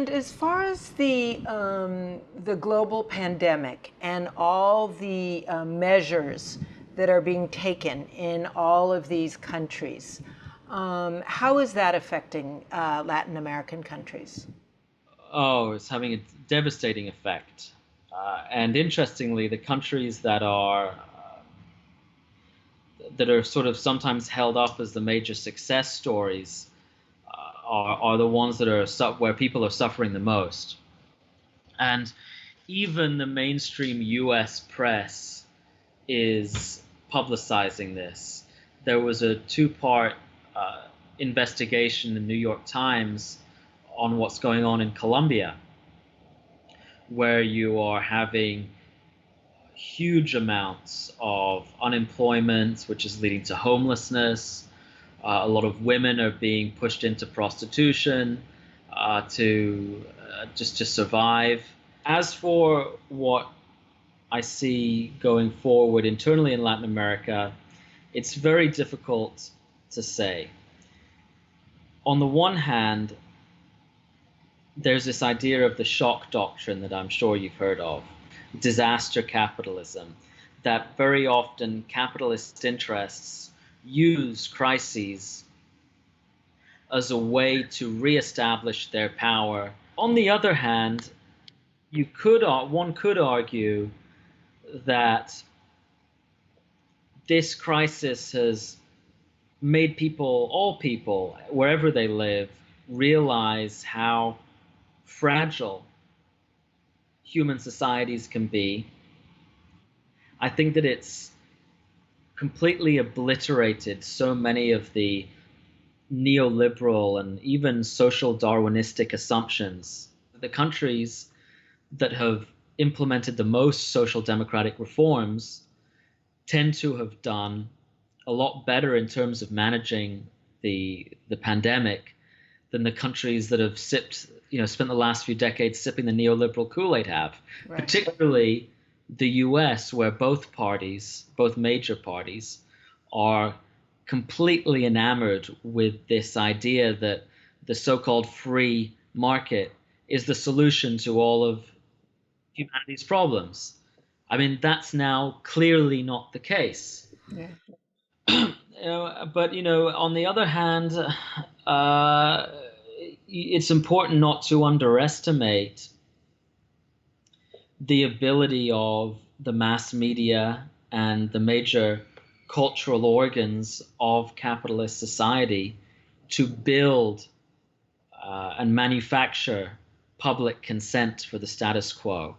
And as far as the global pandemic and all the measures that are being taken in all of these countries, how is that affecting Latin American countries? Oh, it's having a devastating effect. And interestingly, the countries that are sort of sometimes held up as the major success stories are the ones that are where people are suffering the most. And even the mainstream U.S. press is publicizing this. There was a two-part investigation in the New York Times on what's going on in Colombia, where you are having huge amounts of unemployment, which is leading to homelessness. A lot of women are being pushed into prostitution to just to survive. As for what I see going forward internally in Latin America, it's very difficult to say. On the one hand, there's this idea of the shock doctrine that I'm sure you've heard of, disaster capitalism, that very often capitalist interests use crises as a way to reestablish their power. On the other hand, one could argue that this crisis has made all people, wherever they live, realize how fragile human societies can be. I think that it's completely obliterated so many of the neoliberal and even social Darwinistic assumptions. The countries that have implemented the most social democratic reforms tend to have done a lot better in terms of managing the pandemic than the countries that have spent the last few decades sipping the neoliberal Kool-Aid have. Right. Particularly the US, where both major parties, are completely enamored with this idea that the so-called free market is the solution to all of humanity's problems. I mean, that's now clearly not the case. Yeah. But on the other hand, it's important not to underestimate the ability of the mass media and the major cultural organs of capitalist society to build and manufacture public consent for the status quo.